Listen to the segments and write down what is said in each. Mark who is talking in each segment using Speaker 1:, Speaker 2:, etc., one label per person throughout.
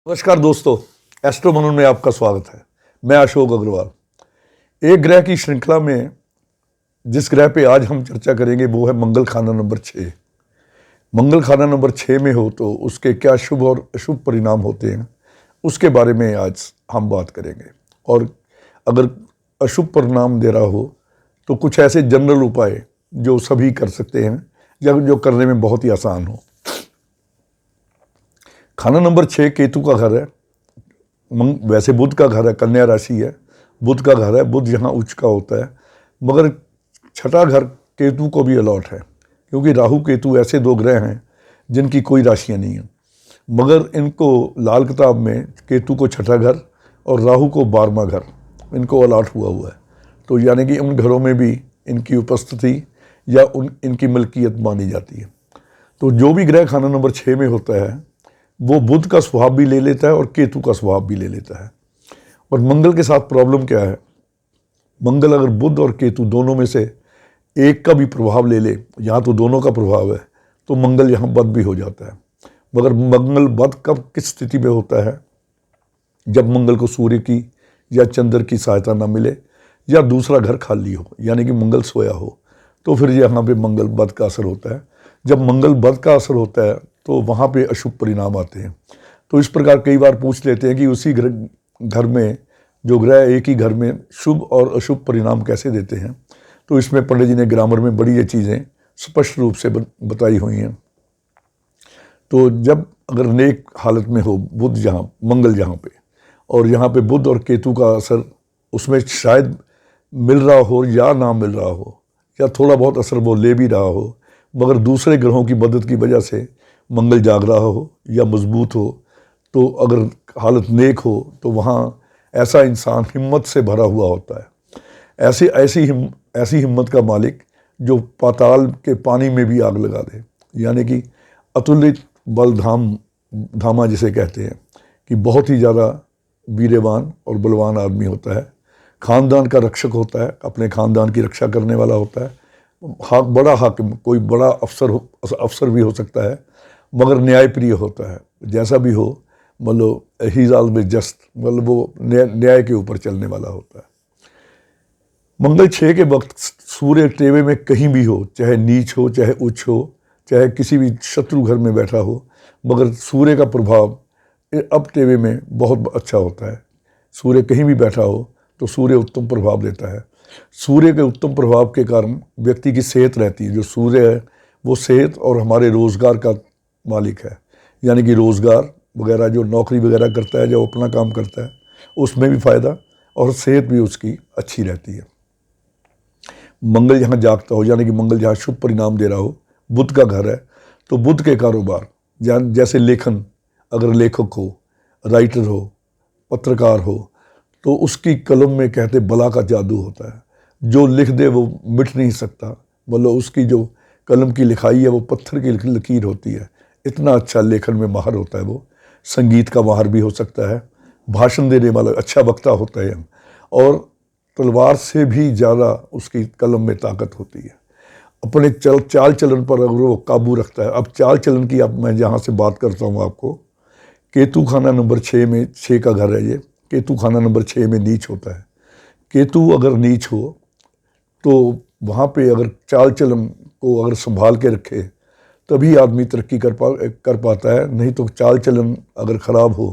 Speaker 1: नमस्कार दोस्तों, एस्ट्रो मनन में आपका स्वागत है। मैं अशोक अग्रवाल। एक ग्रह की श्रृंखला में जिस ग्रह पे आज हम चर्चा करेंगे वो है मंगल खाना नंबर 6। मंगल खाना नंबर 6 में हो तो उसके क्या शुभ और अशुभ परिणाम होते हैं उसके बारे में आज हम बात करेंगे। और अगर अशुभ परिणाम दे रहा हो तो कुछ ऐसे जनरल उपाय जो सभी कर सकते हैं या जो करने में बहुत ही आसान हो। खाना नंबर 6 केतु का घर है। वैसे बुध का घर है, कन्या राशि है, बुध का घर है, बुध यहाँ उच्च का होता है, मगर छठा घर केतु को भी अलॉट है क्योंकि राहु केतु ऐसे दो ग्रह हैं जिनकी कोई राशियाँ नहीं हैं, मगर इनको लाल किताब में केतु को छठा घर और राहु को 12वां घर इनको अलॉट हुआ है। तो यानी कि उन घरों में भी इनकी उपस्थिति या इनकी मलकियत मानी जाती है। तो जो भी ग्रह खाना नंबर 6 में होता है वो बुध का स्वभाव भी ले लेता है और केतु का स्वभाव भी ले लेता है। और मंगल के साथ प्रॉब्लम क्या है, मंगल अगर बुध और केतु दोनों में से एक का भी प्रभाव ले ले, यहाँ तो दोनों का प्रभाव है, तो मंगल यहाँ बद भी हो जाता है। मगर मंगल बद कब किस स्थिति में होता है, जब मंगल को सूर्य की या चंद्र की सहायता ना मिले या दूसरा घर खाली हो, यानी कि मंगल सोया हो, तो फिर यहाँ पे मंगल बद का असर होता है। जब मंगल बद का असर होता है तो वहाँ पे अशुभ परिणाम आते हैं। तो इस प्रकार कई बार पूछ लेते हैं कि उसी घर में जो ग्रह एक ही घर में शुभ और अशुभ परिणाम कैसे देते हैं। तो इसमें पंडित जी ने ग्रामर में बड़ी ये चीज़ें स्पष्ट रूप से बताई हुई हैं। तो जब अगर नेक हालत में हो बुध जहाँ मंगल जहाँ पे, और यहाँ पे बुध और केतु का असर उसमें शायद मिल रहा हो या ना मिल रहा हो, या थोड़ा बहुत असर वो ले भी रहा हो, मगर दूसरे ग्रहों की मदद की वजह से मंगल जाग रहा हो या मजबूत हो, तो अगर हालत नेक हो तो वहाँ ऐसा इंसान हिम्मत से भरा हुआ होता है। ऐसी हिम्मत का मालिक जो पाताल के पानी में भी आग लगा दे, यानी कि अतुलित बल धामा जिसे कहते हैं, कि बहुत ही ज़्यादा वीर्यवान और बलवान आदमी होता है। खानदान का रक्षक होता है, अपने खानदान की रक्षा करने वाला होता है। बड़ा हाकिम, कोई बड़ा अफसर भी हो सकता है, मगर न्यायप्रिय होता है। जैसा भी हो, मतलब ही इज ऑलवेज जस्ट, मतलब वो न्याय के ऊपर चलने वाला होता है। मंगल 6 के वक्त सूर्य टेवे में कहीं भी हो, चाहे नीच हो, चाहे उच्च हो, चाहे किसी भी शत्रु घर में बैठा हो, मगर सूर्य का प्रभाव अब टेवे में बहुत अच्छा होता है। सूर्य कहीं भी बैठा हो तो सूर्य उत्तम प्रभाव देता है। सूर्य के उत्तम प्रभाव के कारण व्यक्ति की सेहत रहती है। जो सूर्य है वो सेहत और हमारे रोज़गार का मालिक है, यानी कि रोज़गार वगैरह, जो नौकरी वगैरह करता है, जो अपना काम करता है, उसमें भी फ़ायदा और सेहत भी उसकी अच्छी रहती है। मंगल यहाँ जागता हो, यानी कि मंगल जहाँ शुभ परिणाम दे रहा हो, बुध का घर है, तो बुध के कारोबार जैसे लेखन, अगर लेखक हो, राइटर हो, पत्रकार हो, तो उसकी कलम में कहते बला का जादू होता है। जो लिख दे वो मिट नहीं सकता, मतलब उसकी जो कलम की लिखाई है वो पत्थर की लकीर होती है। इतना अच्छा लेखन में माहिर होता है वो। संगीत का माहिर भी हो सकता है, भाषण देने वाला अच्छा वक्ता होता है, और तलवार से भी ज़्यादा उसकी कलम में ताकत होती है। अपने चाल चलन पर अगर वो काबू रखता है। अब चाल चलन की अब मैं जहाँ से बात करता हूँ आपको, केतु खाना नंबर 6 में, 6 का घर है ये, केतु खाना नंबर 6 में नीच होता है। केतु अगर नीच हो तो वहाँ पे अगर चाल चलन को अगर संभाल के रखे तभी आदमी तरक्की कर पाता है। नहीं तो चाल चलन अगर ख़राब हो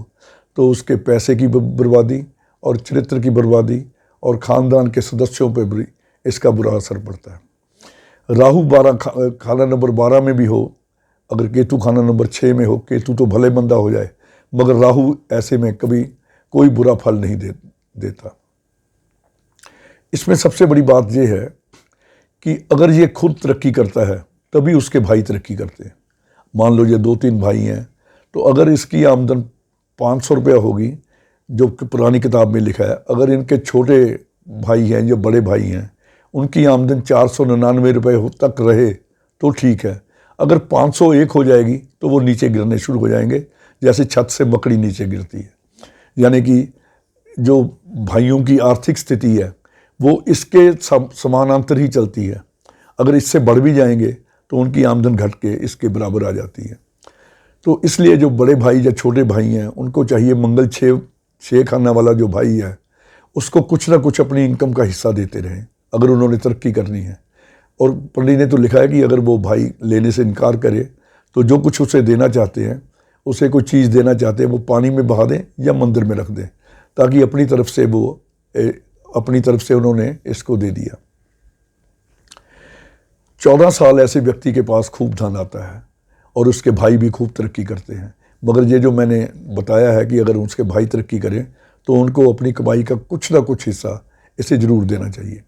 Speaker 1: तो उसके पैसे की बर्बादी और चरित्र की बर्बादी और ख़ानदान के सदस्यों पर भी इसका बुरा असर पड़ता है। राहु खाना नंबर 12 में भी हो, अगर केतु खाना नंबर 6 में हो, केतु तो भले मंदा हो जाए, मगर राहु ऐसे में कभी कोई बुरा फल नहीं देता। इसमें सबसे बड़ी बात यह है कि अगर ये खुद तरक्की करता है तभी उसके भाई तरक्की करते हैं। मान लो ये 2-3 भाई हैं, तो अगर इसकी आमदन 500 रुपया होगी, जो पुरानी किताब में लिखा है, अगर इनके छोटे भाई हैं, जो बड़े भाई हैं, उनकी आमदन 499 रुपये तक रहे तो ठीक है। अगर 501 हो जाएगी तो वो नीचे गिरने शुरू हो जाएंगे, जैसे छत से मकड़ी नीचे गिरती है। यानी कि जो भाइयों की आर्थिक स्थिति है वो इसके समानांतर ही चलती है। अगर इससे बढ़ भी जाएंगे तो उनकी आमदन घट के इसके बराबर आ जाती है। तो इसलिए जो बड़े भाई या छोटे भाई हैं उनको चाहिए मंगल छः खाना वाला जो भाई है उसको कुछ ना कुछ अपनी इनकम का हिस्सा देते रहें अगर उन्होंने तरक्की करनी है। और पंडित ने तो लिखा है कि अगर वो भाई लेने से इनकार करे तो जो कुछ उसे देना चाहते हैं, उसे कोई चीज़ देना चाहते हैं, वो पानी में बहा दें या मंदिर में रख दें, ताकि अपनी तरफ से उन्होंने इसको दे दिया। 14 साल ऐसे व्यक्ति के पास खूब धन आता है और उसके भाई भी खूब तरक्की करते हैं, मगर ये जो मैंने बताया है कि अगर उसके भाई तरक्की करें तो उनको अपनी कमाई का कुछ ना कुछ हिस्सा इसे ज़रूर देना चाहिए।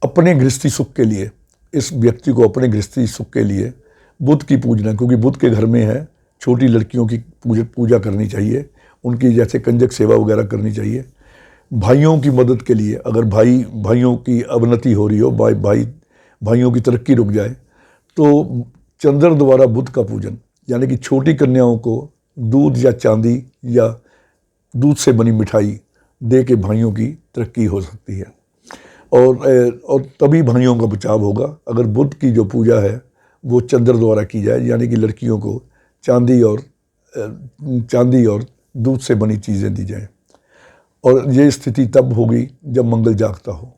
Speaker 1: अपने गृहस्थी सुख के लिए, इस व्यक्ति को अपने गृहस्थी सुख के लिए बुध की पूजना, क्योंकि बुध के घर में है, छोटी लड़कियों की पूजा करनी चाहिए, उनकी जैसे कंजक सेवा वगैरह करनी चाहिए। भाइयों की मदद के लिए, अगर भाइयों की अवनति हो रही हो, भाइयों की तरक्की रुक जाए, तो चंद्र द्वारा बुध का पूजन, यानी कि छोटी कन्याओं को दूध या चांदी या दूध से बनी मिठाई दे के भाइयों की तरक्की हो सकती है और तभी भाइयों का बचाव होगा अगर बुध की जो पूजा है वो चंद्र द्वारा की जाए, यानी कि लड़कियों को चांदी और दूध से बनी चीज़ें दी जाए। और ये स्थिति तब होगी जब मंगल जागता हो।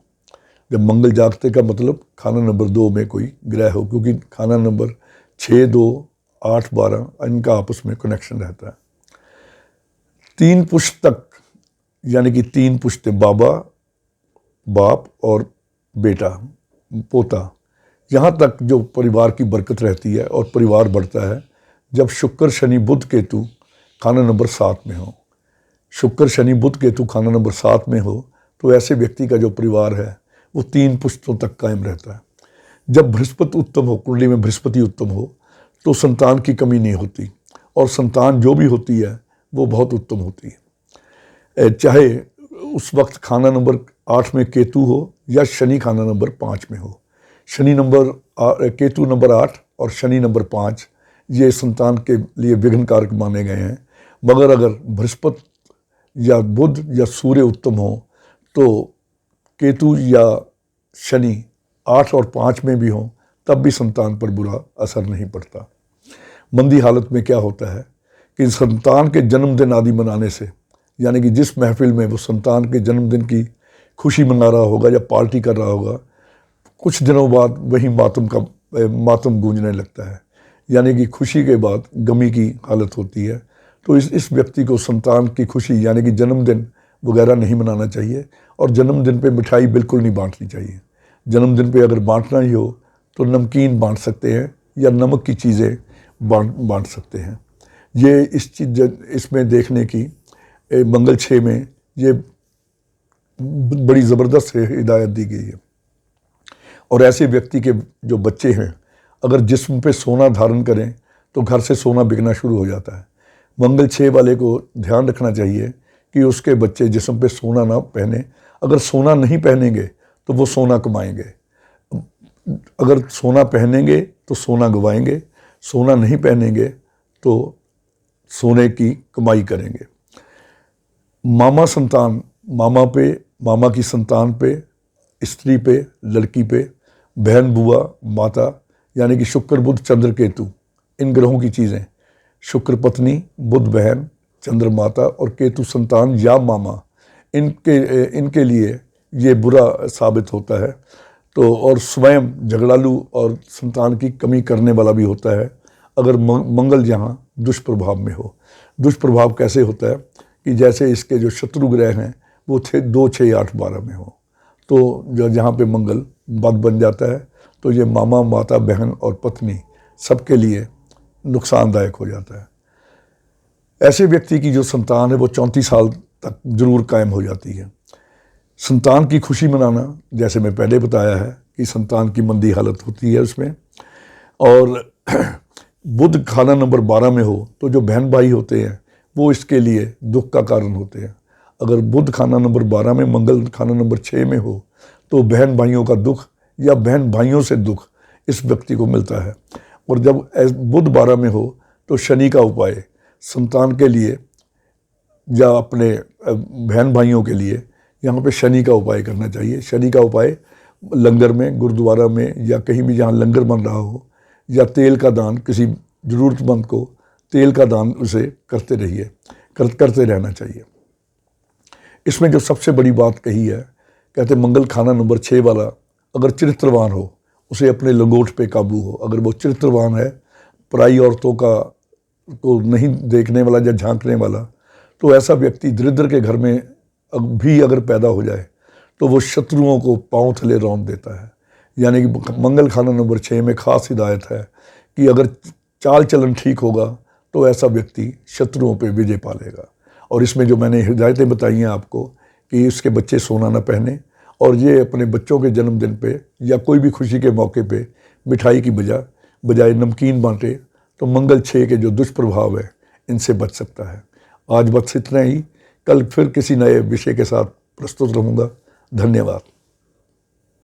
Speaker 1: जब मंगल जागते का मतलब खाना नंबर 2 में कोई ग्रह हो, क्योंकि खाना नंबर 6, 2, 8, 12 इनका आपस में कनेक्शन रहता है। 3 पुश्त तक, यानी कि 3 पुश्ते, बाप और बेटा पोता, यहाँ तक जो परिवार की बरकत रहती है और परिवार बढ़ता है जब शुक्र शनि बुध केतु खाना नंबर 7 में हो। शुक्र शनि बुध केतु खाना नंबर 7 में हो तो ऐसे व्यक्ति का जो परिवार है वो 3 पुश्तों तक कायम रहता है। जब बृहस्पति उत्तम हो, कुंडली में बृहस्पति उत्तम हो, तो संतान की कमी नहीं होती और संतान जो भी होती है वो बहुत उत्तम होती है। चाहे उस वक्त खाना नंबर 8 में केतु हो या शनि खाना नंबर 5 में हो। केतु नंबर 8 और शनि नंबर 5 ये संतान के लिए विघ्न कारक माने गए हैं। मगर अगर बृहस्पति या बुध या सूर्य उत्तम हो तो केतु या शनि 8 और 5 में भी हो तब भी संतान पर बुरा असर नहीं पड़ता। मंदी हालत में क्या होता है कि संतान के जन्मदिन आदि मनाने से, यानी कि जिस महफिल में वो संतान के जन्मदिन की खुशी मना रहा होगा या पार्टी कर रहा होगा, कुछ दिनों बाद वही मातम गूंजने लगता है, यानी कि खुशी के बाद गमी की हालत होती है। तो इस व्यक्ति को संतान की खुशी यानी कि जन्मदिन वगैरह नहीं मनाना चाहिए और जन्मदिन पे मिठाई बिल्कुल नहीं बांटनी चाहिए। जन्मदिन पे अगर बांटना ही हो तो नमकीन बांट सकते हैं या नमक की चीज़ें बांट सकते हैं। ये इसमें देखने की मंगल 6 में ये बड़ी ज़बरदस्त हिदायत दी गई है। और ऐसे व्यक्ति के जो बच्चे हैं अगर जिस्म पे सोना धारण करें तो घर से सोना बिकना शुरू हो जाता है। मंगल 6 वाले को ध्यान रखना चाहिए कि उसके बच्चे जिस्म पे सोना ना पहने। अगर सोना नहीं पहनेंगे तो वो सोना कमाएंगे, अगर सोना पहनेंगे तो सोना गवाएंगे, सोना नहीं पहनेंगे तो सोने की कमाई करेंगे। मामा की संतान पे, स्त्री पे, लड़की पे, बहन, बुआ, माता, यानी कि शुक्र, बुध, चंद्र, केतु, इन ग्रहों की चीज़ें, शुक्र पत्नी, बुध बहन, चंद्र माता और केतु संतान या मामा, इनके लिए ये बुरा साबित होता है। तो और स्वयं झगड़ालू और संतान की कमी करने वाला भी होता है अगर मंगल यहाँ दुष्प्रभाव में हो। दुष्प्रभाव कैसे होता है कि जैसे इसके जो शत्रु ग्रह हैं वो 2, 6, 8, 12 में हो, तो जहाँ पे मंगल बद बन जाता है तो ये मामा, माता, बहन और पत्नी सबके लिए नुकसानदायक हो जाता है। ऐसे व्यक्ति की जो संतान है वो 34 साल तक जरूर कायम हो जाती है। संतान की खुशी मनाना, जैसे मैं पहले बताया है कि संतान की मंदी हालत होती है उसमें, और बुध खाना नंबर 12 में हो तो जो बहन भाई होते हैं वो इसके लिए दुख का कारण होते हैं। अगर बुध खाना नंबर 12 में, मंगल खाना नंबर 6 में हो तो बहन भाइयों का दुख या बहन भाइयों से दुख इस व्यक्ति को मिलता है। और जब बुध 12 में हो तो शनि का उपाय संतान के लिए या अपने बहन भाइयों के लिए यहाँ पे शनि का उपाय करना चाहिए। शनि का उपाय लंगर में, गुरुद्वारा में या कहीं भी जहाँ लंगर बन रहा हो, या तेल का दान किसी ज़रूरतमंद को तेल का दान उसे करते रहिए, करते रहना चाहिए। इसमें जो सबसे बड़ी बात कही है, कहते मंगल खाना नंबर 6 वाला अगर चरित्रवान हो, उसे अपने लंगोट पे काबू हो। अगर वो चरित्रवान है, पराई औरतों को नहीं देखने वाला या झांकने वाला, तो ऐसा व्यक्ति दरिद्र के घर में भी अगर पैदा हो जाए तो वो शत्रुओं को पांव थले रौंद देता है। यानी कि मंगल खाना नंबर 6 में खास हिदायत है कि अगर चाल चलन ठीक होगा तो ऐसा व्यक्ति शत्रुओं पे विजय पा लेगा। और इसमें जो मैंने हिदायतें बताई हैं आपको कि उसके बच्चे सोना ना पहने, और ये अपने बच्चों के जन्मदिन पे या कोई भी खुशी के मौके पे मिठाई की बजाय नमकीन बांटे, तो मंगल 6 के जो दुष्प्रभाव है इनसे बच सकता है। आज बस इतना ही, कल फिर किसी नए विषय के साथ प्रस्तुत रहूँगा। धन्यवाद।